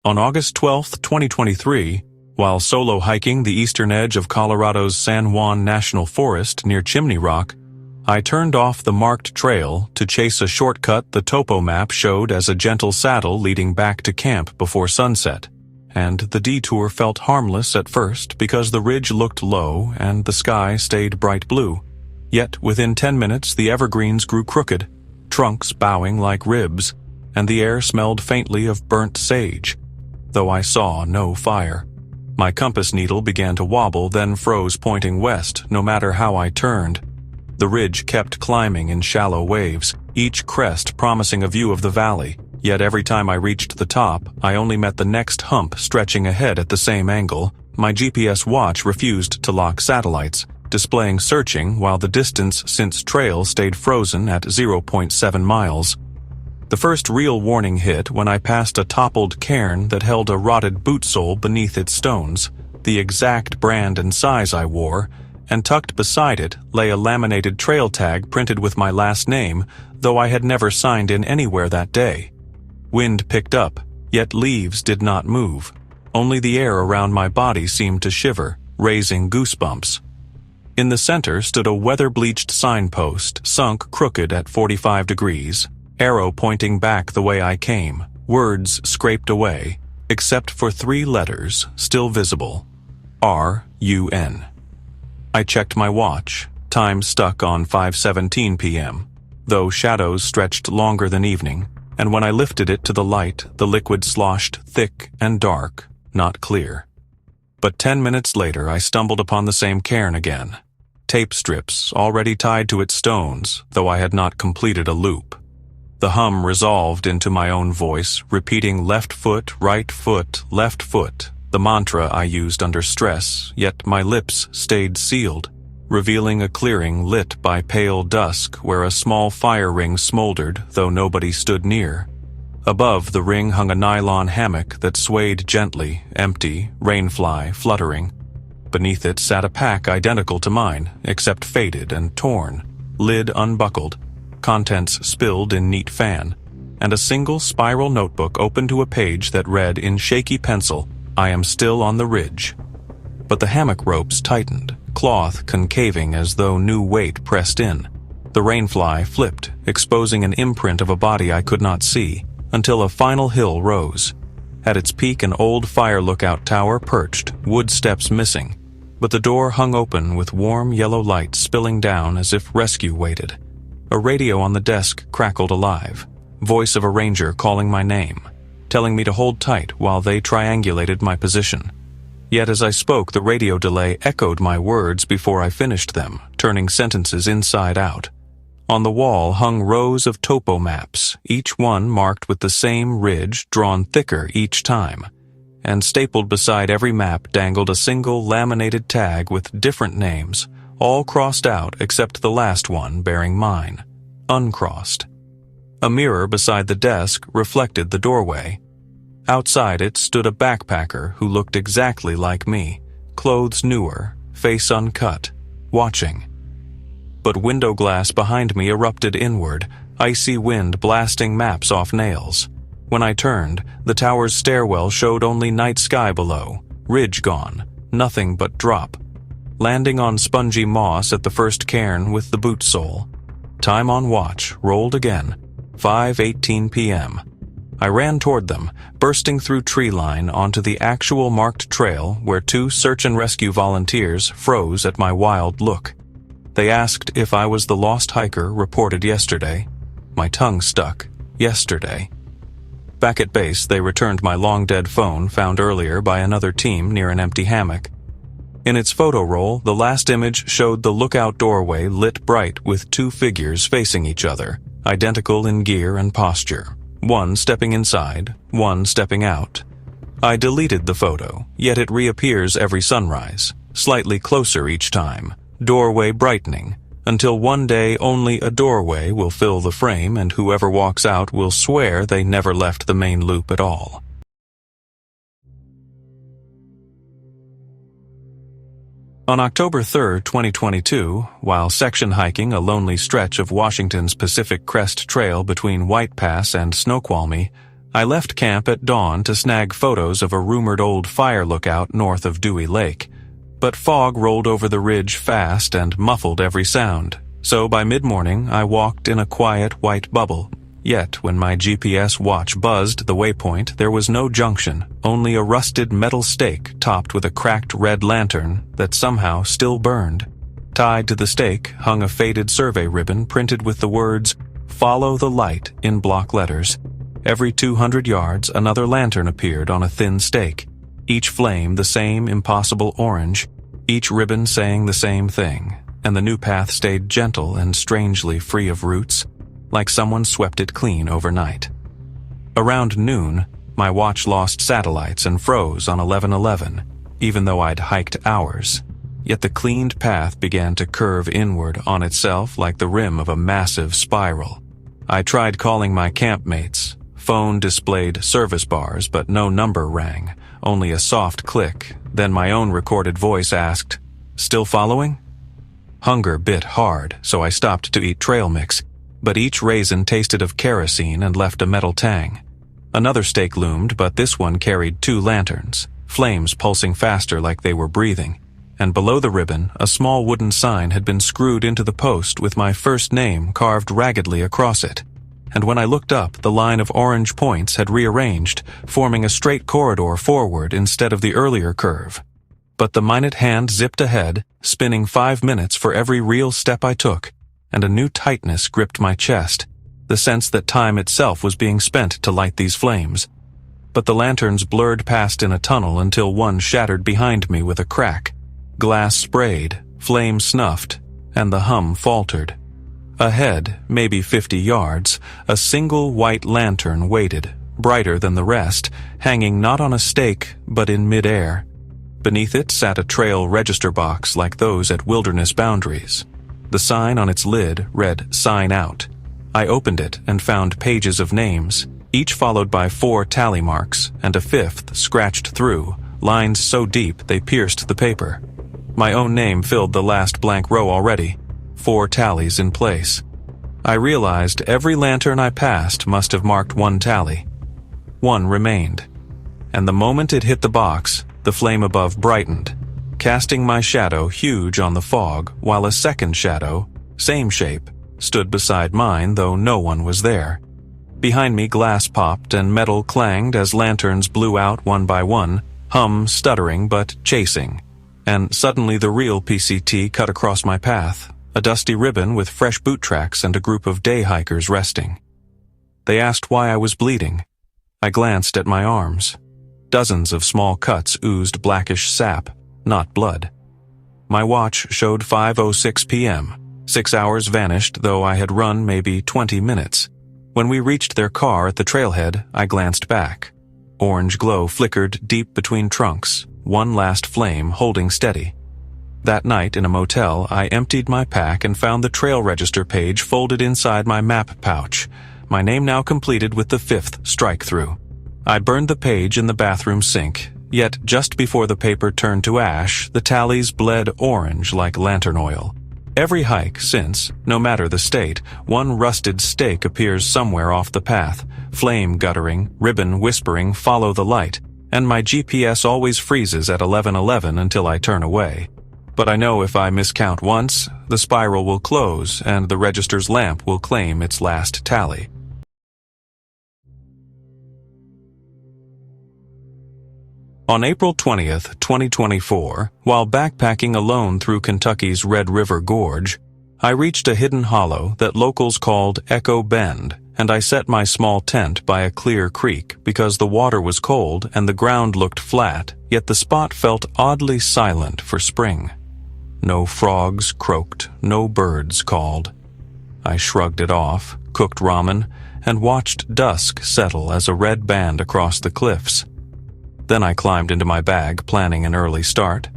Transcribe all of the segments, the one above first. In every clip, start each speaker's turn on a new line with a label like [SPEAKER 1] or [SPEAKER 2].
[SPEAKER 1] On August 12, 2023, while solo hiking the eastern edge of Colorado's San Juan National Forest near Chimney Rock, I turned off the marked trail to chase a shortcut the topo map showed as a gentle saddle leading back to camp before sunset, and the detour felt harmless at first because the ridge looked low and the sky stayed bright blue. Yet within 10 minutes the evergreens grew crooked, trunks bowing like ribs, and the air smelled faintly of burnt sage, though I saw no fire. My compass needle began to wobble, then froze pointing west no matter how I turned. The ridge kept climbing in shallow waves, each crest promising a view of the valley, yet every time I reached the top, I only met the next hump stretching ahead at the same angle. My GPS watch refused to lock satellites, displaying searching while the distance since trail stayed frozen at 0.7 miles. The first real warning hit when I passed a toppled cairn that held a rotted boot sole beneath its stones, the exact brand and size I wore, and tucked beside it lay a laminated trail tag printed with my last name, though I had never signed in anywhere that day. Wind picked up, yet leaves did not move. Only the air around my body seemed to shiver, raising goosebumps. In the center stood a weather-bleached signpost sunk crooked at 45 degrees, arrow pointing back the way I came, words scraped away, except for 3 letters still visible: R-U-N. I checked my watch, time stuck on 5:17 p.m., though shadows stretched longer than evening, and when I lifted it to the light, the liquid sloshed thick and dark, not clear. But 10 minutes later I stumbled upon the same cairn again, tape strips already tied to its stones, though I had not completed a loop. The hum resolved into my own voice, repeating left foot, left foot, the mantra I used under stress, yet my lips stayed sealed, revealing a clearing lit by pale dusk where a small fire ring smoldered, though nobody stood near. Above the ring hung a nylon hammock that swayed gently, empty, rainfly fluttering. Beneath it sat a pack identical to mine, except faded and torn, lid unbuckled, contents spilled in neat fan, and a single spiral notebook open to a page that read in shaky pencil, "I am still on the ridge." But the hammock ropes tightened, cloth concaving as though new weight pressed in. The rainfly flipped, exposing an imprint of a body I could not see, until a final hill rose. At its peak an old fire lookout tower perched, wood steps missing, but the door hung open with warm yellow light spilling down as if rescue waited. A radio on the desk crackled alive, voice of a ranger calling my name, telling me to hold tight while they triangulated my position. Yet as I spoke, the radio delay echoed my words before I finished them, turning sentences inside out. On the wall hung rows of topo maps, each one marked with the same ridge drawn thicker each time, and stapled beside every map dangled a single laminated tag with different names, all crossed out except the last one bearing mine, uncrossed. A mirror beside the desk reflected the doorway. Outside it stood a backpacker who looked exactly like me, clothes newer, face uncut, watching. But window glass behind me erupted inward, icy wind blasting maps off nails. When I turned, the tower's stairwell showed only night sky below, ridge gone, nothing but drop. Landing on spongy moss at the first cairn with the boot sole. Time on watch rolled again, 5:18 p.m. I ran toward them, bursting through tree line onto the actual marked trail where 2 search and rescue volunteers froze at my wild look. They asked if I was the lost hiker reported yesterday. My tongue stuck. Yesterday. Back at base, they returned my long-dead phone found earlier by another team near an empty hammock. In its photo roll, the last image showed the lookout doorway lit bright with 2 figures facing each other, identical in gear and posture. One stepping inside, one stepping out. I deleted the photo, yet it reappears every sunrise, slightly closer each time, doorway brightening, until one day only a doorway will fill the frame and whoever walks out will swear they never left the main loop at all. On October 3, 2022, while section hiking a lonely stretch of Washington's Pacific Crest Trail between White Pass and Snoqualmie, I left camp at dawn to snag photos of a rumored old fire lookout north of Dewey Lake, but fog rolled over the ridge fast and muffled every sound, so by mid-morning I walked in a quiet white bubble. Yet when my GPS watch buzzed the waypoint, there was no junction, only a rusted metal stake topped with a cracked red lantern that somehow still burned. Tied to the stake hung a faded survey ribbon printed with the words, "Follow the light," in block letters. Every 200 yards, another lantern appeared on a thin stake, each flame the same impossible orange, each ribbon saying the same thing, and the new path stayed gentle and strangely free of roots, like someone swept it clean overnight. Around noon, my watch lost satellites and froze on 11:11, even though I'd hiked hours. Yet the cleaned path began to curve inward on itself like the rim of a massive spiral. I tried calling my campmates. Phone displayed service bars, but no number rang, only a soft click. Then my own recorded voice asked, "Still following?" Hunger bit hard, so I stopped to eat trail mix, but each raisin tasted of kerosene and left a metal tang. Another stake loomed, but this one carried 2 lanterns, flames pulsing faster like they were breathing, and below the ribbon, a small wooden sign had been screwed into the post with my first name carved raggedly across it. And when I looked up, the line of orange points had rearranged, forming a straight corridor forward instead of the earlier curve. But the minute hand zipped ahead, spinning 5 minutes for every real step I took, and a new tightness gripped my chest, the sense that time itself was being spent to light these flames. But the lanterns blurred past in a tunnel until one shattered behind me with a crack. Glass sprayed, flame snuffed, and the hum faltered. Ahead, maybe 50 yards, a single white lantern waited, brighter than the rest, hanging not on a stake, but in mid-air. Beneath it sat a trail register box like those at wilderness boundaries. The sign on its lid read, "Sign Out." I opened it and found pages of names, each followed by 4 tally marks, and a 5th scratched through, lines so deep they pierced the paper. My own name filled the last blank row already, 4 tallies in place. I realized every lantern I passed must have marked 1 tally. 1 remained. And the moment it hit the box, the flame above brightened, casting my shadow huge on the fog, while a second shadow, same shape, stood beside mine, though no one was there. Behind me glass popped and metal clanged as lanterns blew out one by one, hum stuttering but chasing. And suddenly the real PCT cut across my path, a dusty ribbon with fresh boot tracks and a group of day hikers resting. They asked why I was bleeding. I glanced at my arms. Dozens of small cuts oozed blackish sap, not blood. My watch showed 5:06 p.m. 6 hours vanished, though I had run maybe 20 minutes. When we reached their car at the trailhead, I glanced back. Orange glow flickered deep between trunks, one last flame holding steady. That night in a motel, I emptied my pack and found the trail register page folded inside my map pouch, my name now completed with the 5th strike-through. I burned the page in the bathroom sink, yet just before the paper turned to ash, the tallies bled orange like lantern oil. Every hike since, no matter the state, one rusted stake appears somewhere off the path, flame guttering, ribbon whispering, "Follow the light," and my GPS always freezes at 11:11 until I turn away. But I know if I miscount once, the spiral will close and the register's lamp will claim its last tally. On April 20th, 2024, while backpacking alone through Kentucky's Red River Gorge, I reached a hidden hollow that locals called Echo Bend, and I set my small tent by a clear creek because the water was cold and the ground looked flat, yet the spot felt oddly silent for spring. No frogs croaked, no birds called. I shrugged it off, cooked ramen, and watched dusk settle as a red band across the cliffs. Then I climbed into my bag, planning an early start.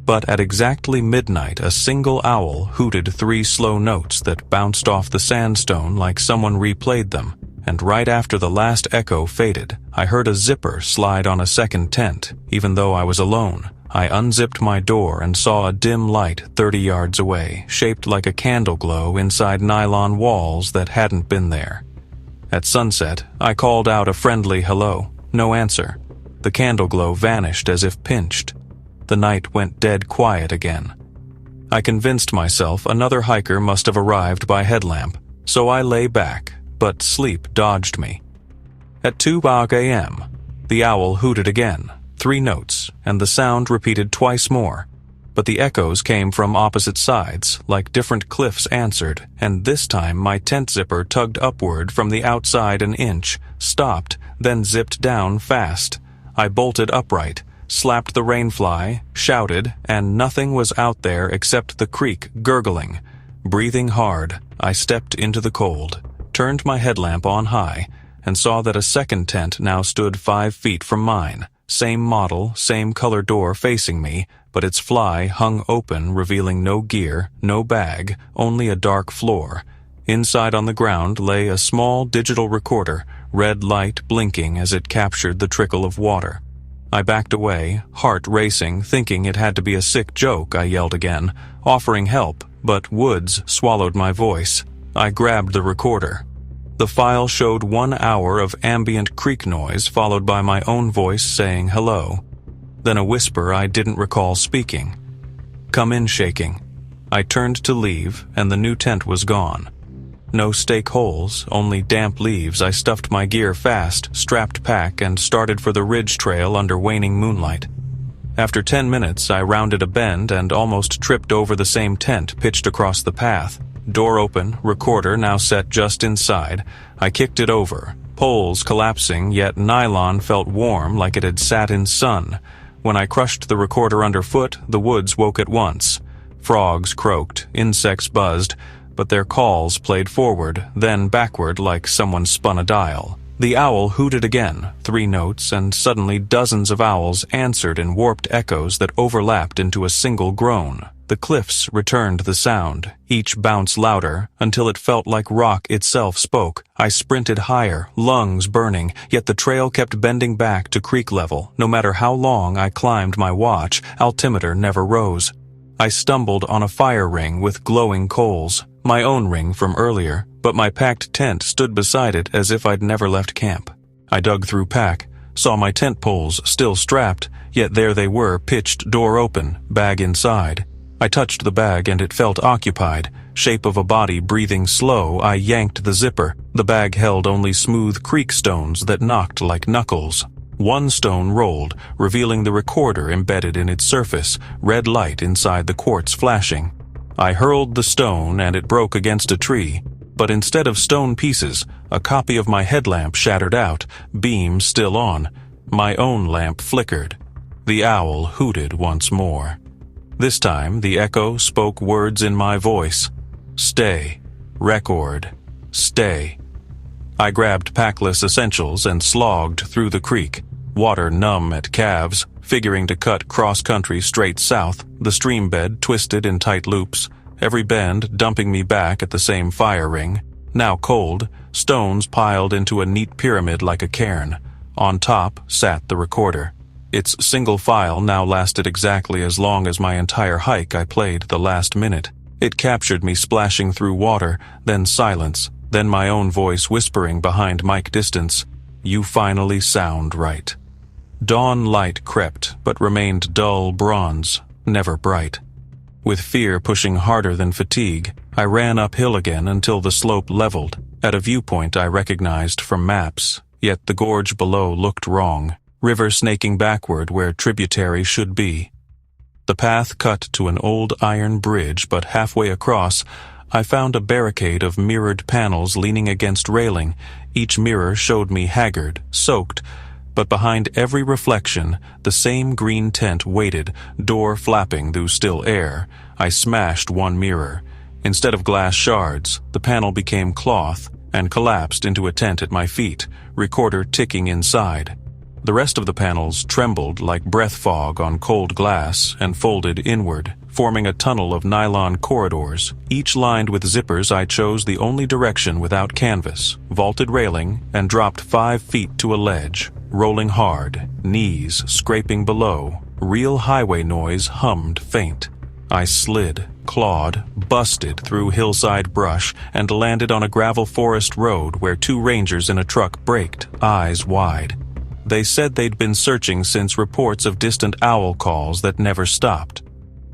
[SPEAKER 1] But at exactly midnight, a single owl hooted 3 slow notes that bounced off the sandstone like someone replayed them, and right after the last echo faded, I heard a zipper slide on a second tent, even though I was alone. I unzipped my door and saw a dim light 30 yards away, shaped like a candle glow inside nylon walls that hadn't been there. At sunset, I called out a friendly hello. No answer. The candle glow vanished as if pinched. The night went dead quiet again. I convinced myself another hiker must have arrived by headlamp, so I lay back, but sleep dodged me. At 2:00 a.m., the owl hooted again, 3 notes, and the sound repeated twice more. But the echoes came from opposite sides, like different cliffs answered, and this time my tent zipper tugged upward from the outside an inch, stopped, then zipped down fast. I bolted upright, slapped the rainfly, shouted, and nothing was out there except the creek gurgling. Breathing hard, I stepped into the cold, turned my headlamp on high, and saw that a second tent now stood 5 feet from mine. Same model, same color door facing me, but its fly hung open, revealing no gear, no bag, only a dark floor. Inside on the ground lay a small digital recorder, red light blinking as it captured the trickle of water. I backed away, heart racing, thinking it had to be a sick joke. I yelled again, offering help, but woods swallowed my voice. I grabbed the recorder. The file showed 1 hour of ambient creek noise followed by my own voice saying hello. Then a whisper I didn't recall speaking. "Come in, shaking." I turned to leave, and the new tent was gone. No stake holes, only damp leaves. I stuffed my gear fast, strapped pack, and started for the ridge trail under waning moonlight. After 10 minutes, I rounded a bend and almost tripped over the same tent pitched across the path. Door open, recorder now set just inside. I kicked it over. Poles collapsing, yet nylon felt warm like it had sat in sun. When I crushed the recorder underfoot, the woods woke at once. Frogs croaked, insects buzzed, but their calls played forward, then backward like someone spun a dial. The owl hooted again, 3 notes, and suddenly dozens of owls answered in warped echoes that overlapped into a single groan. The cliffs returned the sound, each bounce louder, until it felt like rock itself spoke. I sprinted higher, lungs burning, yet the trail kept bending back to creek level. No matter how long I climbed my watch, altimeter never rose. I stumbled on a fire ring with glowing coals, my own ring from earlier, but my packed tent stood beside it as if I'd never left camp. I dug through pack, saw my tent poles still strapped, yet there they were, pitched, door open, bag inside. I touched the bag and it felt occupied, shape of a body breathing slow. I yanked the zipper. The bag held only smooth creek stones that knocked like knuckles. 1 stone rolled, revealing the recorder embedded in its surface, red light inside the quartz flashing. I hurled the stone and it broke against a tree, but instead of stone pieces, a copy of my headlamp shattered out, beam still on. My own lamp flickered. The owl hooted once more. This time, the echo spoke words in my voice. Stay. Record. Stay. I grabbed packless essentials and slogged through the creek, water numb at calves, figuring to cut cross-country straight south, the stream bed twisted in tight loops, every bend dumping me back at the same fire ring. Now cold, stones piled into a neat pyramid like a cairn. On top sat the recorder. Its single file now lasted exactly as long as my entire hike I played the last minute. It captured me splashing through water, then silence, then my own voice whispering behind mic distance, "You finally sound right." Dawn light crept, but remained dull bronze, never bright. With fear pushing harder than fatigue, I ran uphill again until the slope leveled. At a viewpoint I recognized from maps, yet the gorge below looked wrong. River snaking backward where tributary should be. The path cut to an old iron bridge, but halfway across, I found a barricade of mirrored panels leaning against railing. Each mirror showed me haggard, soaked, but behind every reflection, the same green tent waited, door flapping through still air. I smashed one mirror. Instead of glass shards, the panel became cloth and collapsed into a tent at my feet, recorder ticking inside. The rest of the panels trembled like breath fog on cold glass and folded inward, forming a tunnel of nylon corridors, each lined with zippers. I chose the only direction without canvas, vaulted railing, and dropped 5 feet to a ledge, rolling hard, knees scraping below. Real highway noise hummed faint. I slid, clawed, busted through hillside brush, and landed on a gravel forest road where two rangers in a truck braked, eyes wide. They said they'd been searching since reports of distant owl calls that never stopped.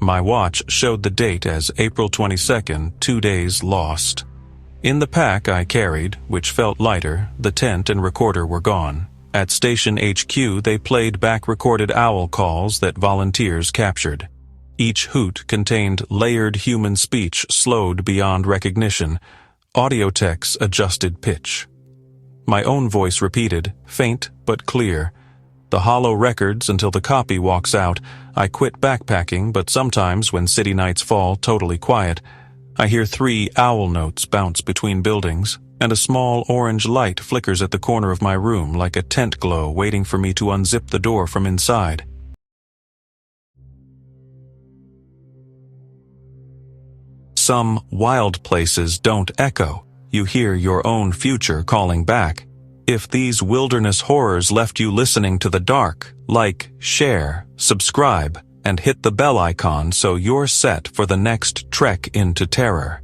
[SPEAKER 1] My watch showed the date as April 22nd, 2 days lost. In the pack I carried, which felt lighter, the tent and recorder were gone. At Station HQ, they played back-recorded owl calls that volunteers captured. Each hoot contained layered human speech slowed beyond recognition, audio techs adjusted pitch. My own voice repeated, faint but clear. The hollow records until the copy walks out. I quit backpacking, but sometimes when city nights fall totally quiet, I hear 3 owl notes bounce between buildings, and a small orange light flickers at the corner of my room like a tent glow waiting for me to unzip the door from inside. Some wild places don't echo. You hear your own future calling back. If these wilderness horrors left you listening to the dark, like, share, subscribe, and hit the bell icon so you're set for the next trek into terror.